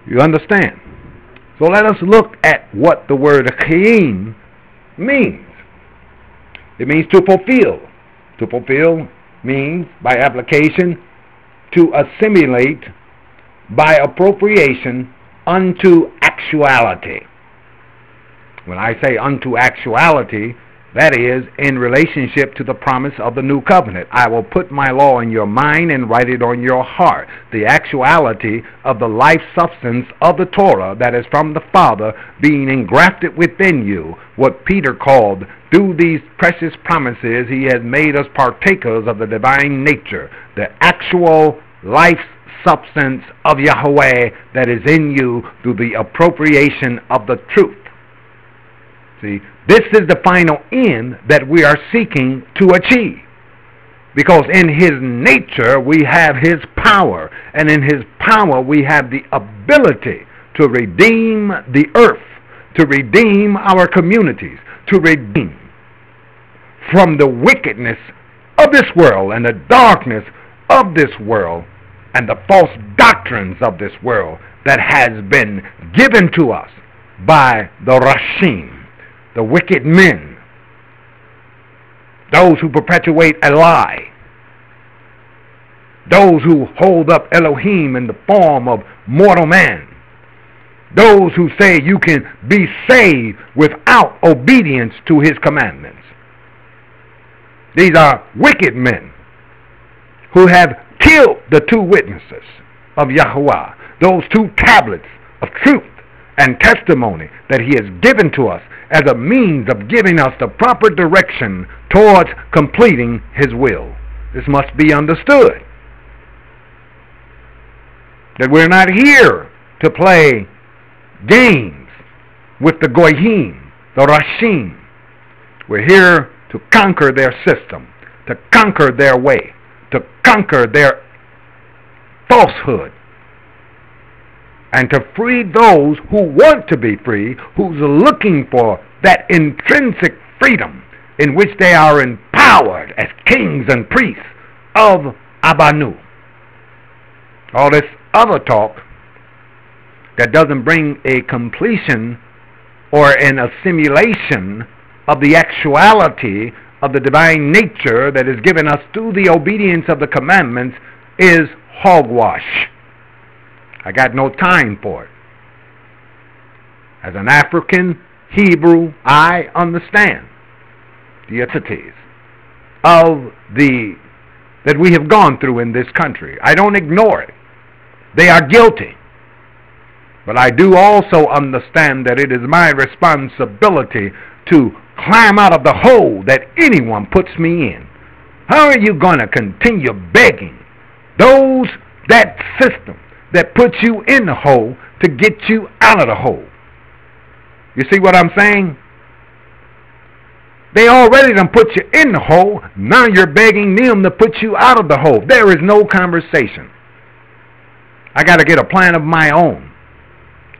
You understand? So let us look at what the word chayim means. It means to fulfill. To fulfill means, by application, to assimilate by appropriation unto actuality. When I say unto actuality, that is in relationship to the promise of the new covenant. I will put my law in your mind and write it on your heart. The actuality of the life substance of the Torah that is from the Father being engrafted within you. What Peter called, through these precious promises, he has made us partakers of the divine nature. The actual life substance of Yahweh that is in you through the appropriation of the truth. See, this is the final end that we are seeking to achieve. Because in his nature we have his power, and in his power we have the ability to redeem the earth, to redeem our communities, to redeem from the wickedness of this world and the darkness of this world and the false doctrines of this world that has been given to us by the Rashim, the wicked men, those who perpetuate a lie, those who hold up Elohim in the form of mortal man, those who say you can be saved without obedience to his commandments. These are wicked men who have killed the two witnesses of Yahweh, those two tablets of truth and testimony that he has given to us as a means of giving us the proper direction towards completing his will. This must be understood. That we're not here to play games with the Goyim, the Rashim. We're here to conquer their system, to conquer their way, to conquer their falsehood, and to free those who want to be free, who's looking for that intrinsic freedom in which they are empowered as kings and priests of Abanu. All this other talk that doesn't bring a completion or an assimilation of the actuality of the divine nature that is given us through the obedience of the commandments is hogwash. I got no time for it. As an African Hebrew, I understand the entities of that we have gone through in this country. I don't ignore it. They are guilty. But I do also understand that it is my responsibility to climb out of the hole that anyone puts me in. How are you going to continue begging that system that puts you in the hole to get you out of the hole? You see what I'm saying? They already done put you in the hole. Now you're begging them to put you out of the hole. There is no conversation. I got to get a plan of my own.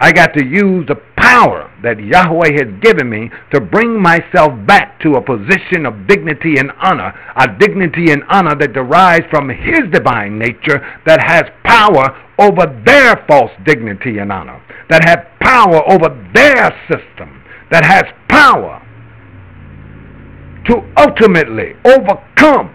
I got to use the power that Yahweh has given me to bring myself back to a position of dignity and honor, a dignity and honor that derives from his divine nature, that has power over their false dignity and honor, that has power over their system, that has power to ultimately overcome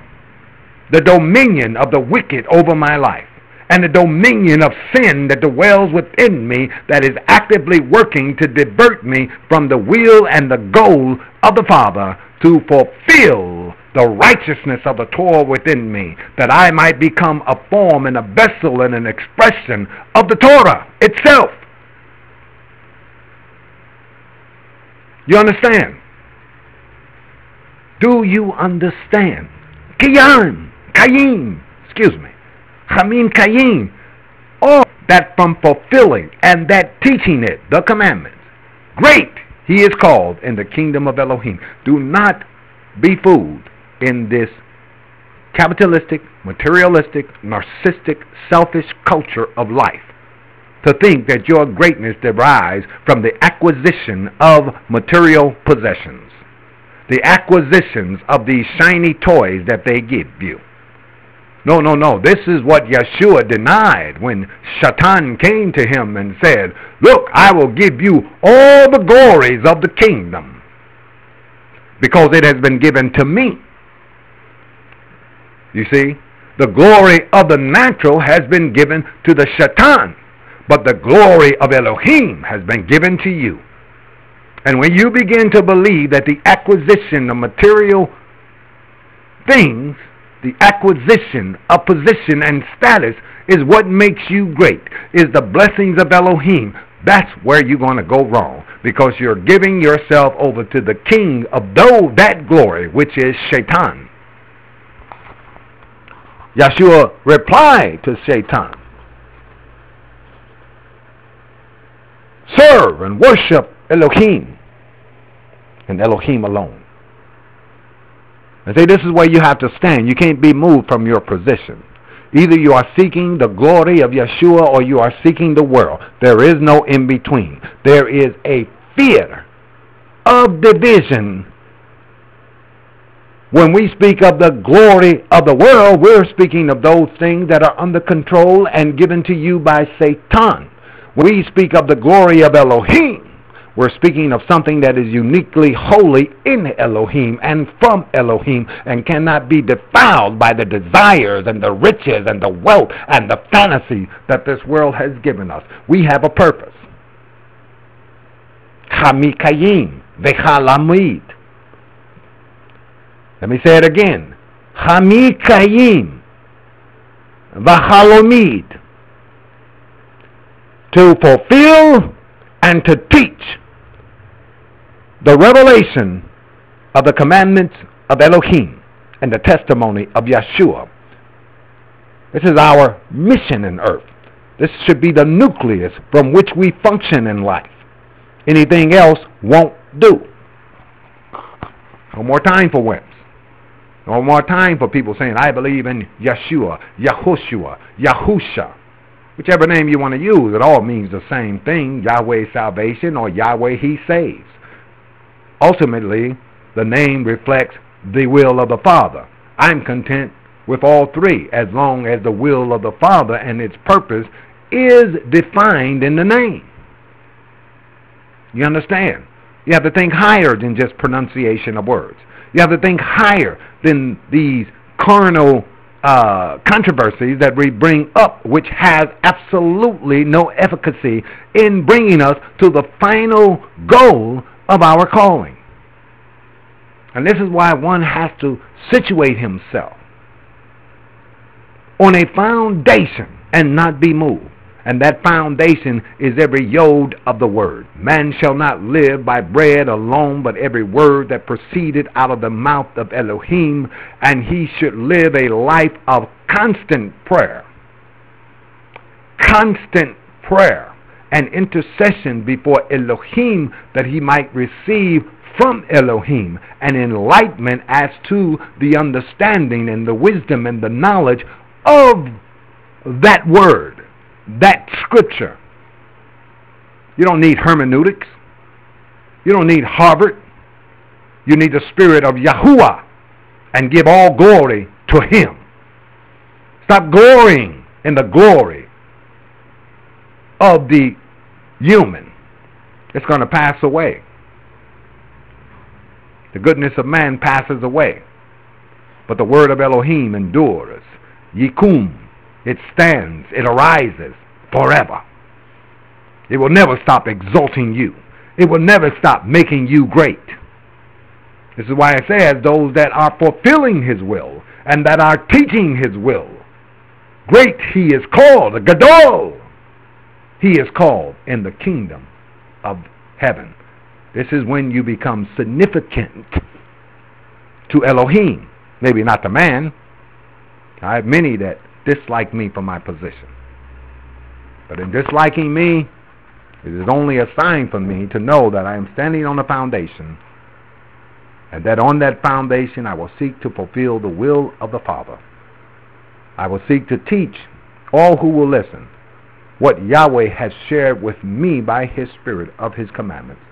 the dominion of the wicked over my life, and the dominion of sin that dwells within me, that is actively working to divert me from the will and the goal of the Father to fulfill the righteousness of the Torah within me, that I might become a form and a vessel and an expression of the Torah itself. You understand? Do you understand? Kayim, excuse me. Hamim Kayim, all that from fulfilling and that teaching it, the commandments. Great he is called in the kingdom of Elohim. Do not be fooled in this capitalistic, materialistic, narcissistic, selfish culture of life to think that your greatness derives from the acquisition of material No, no, no. This is what Yeshua denied when Shaitan came to him and said, look, I will give you all the glories of the kingdom because it has been given to me. You see, the glory of the natural has been given to the Shaitan, but the glory of Elohim has been given to you. And when you begin to believe that the acquisition of material things, the acquisition of position and status is what makes you great, is the blessings of Elohim, that's where you're going to go wrong, because you're giving yourself over to the king of that glory, which is Shaitan. Yeshua replied to Shaitan, serve and worship Elohim and Elohim alone. I say this is where you have to stand. You can't be moved from your position. Either you are seeking the glory of Yeshua or you are seeking the world. There is no in between. There is a fear of division. When we speak of the glory of the world, we're speaking of those things that are under control and given to you by Satan. When we speak of the glory of Elohim, we're speaking of something that is uniquely holy in Elohim and from Elohim and cannot be defiled by the desires and the riches and the wealth and the fantasy that this world has given us. We have a purpose. Hamikayim vechalamid. Let me say it again. Hamikayim v'halomid. To fulfill and to teach the revelation of the commandments of Elohim and the testimony of Yeshua. This is our mission in earth. This should be the nucleus from which we function in life. Anything else won't do. No more time for wimps. No more time for people saying, I believe in Yeshua, Yahushua, Yahusha. Whichever name you want to use, it all means the same thing, Yahweh salvation or Yahweh he saves. Ultimately, the name reflects the will of the Father. I'm content with all three as long as the will of the Father and its purpose is defined in the name. You understand? You have to think higher than just pronunciation of words. You have to think higher than these carnal controversies that we bring up, which has absolutely no efficacy in bringing us to the final goal of our calling. And this is why one has to situate himself on a foundation and not be moved. And that foundation is every yod of the word. Man shall not live by bread alone, but every word that proceeded out of the mouth of Elohim. And he should live a life of constant prayer. Constant prayer and intercession before Elohim, that he might receive from Elohim an enlightenment as to the understanding and the wisdom and the knowledge of that word, that scripture. You don't need hermeneutics. You don't need Harvard. You need the spirit of Yahuwah and give all glory to him. Stop glorying in the glory of the human. It's going to pass away. The goodness of man passes away, but the word of Elohim endures. Yikum, it stands, it arises forever. It will never stop exalting you. It will never stop making you great. This is why it says those that are fulfilling his will and that are teaching his will, great he is called, Gadol. He is called in the kingdom of heaven. This is when you become significant to Elohim. Maybe not the man. I have many that dislike me for my position. But in disliking me, it is only a sign for me to know that I am standing on a foundation, and that on that foundation I will seek to fulfill the will of the Father. I will seek to teach all who will listen what Yahweh has shared with me by his Spirit of his commandments,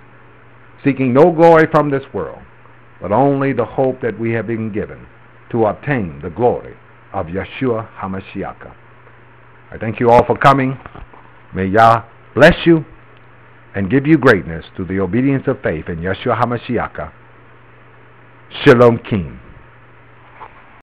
seeking no glory from this world, but only the hope that we have been given to obtain the glory of Yeshua HaMashiach. I thank you all for coming. May Yah bless you and give you greatness through the obedience of faith in Yeshua HaMashiach. Shalom King.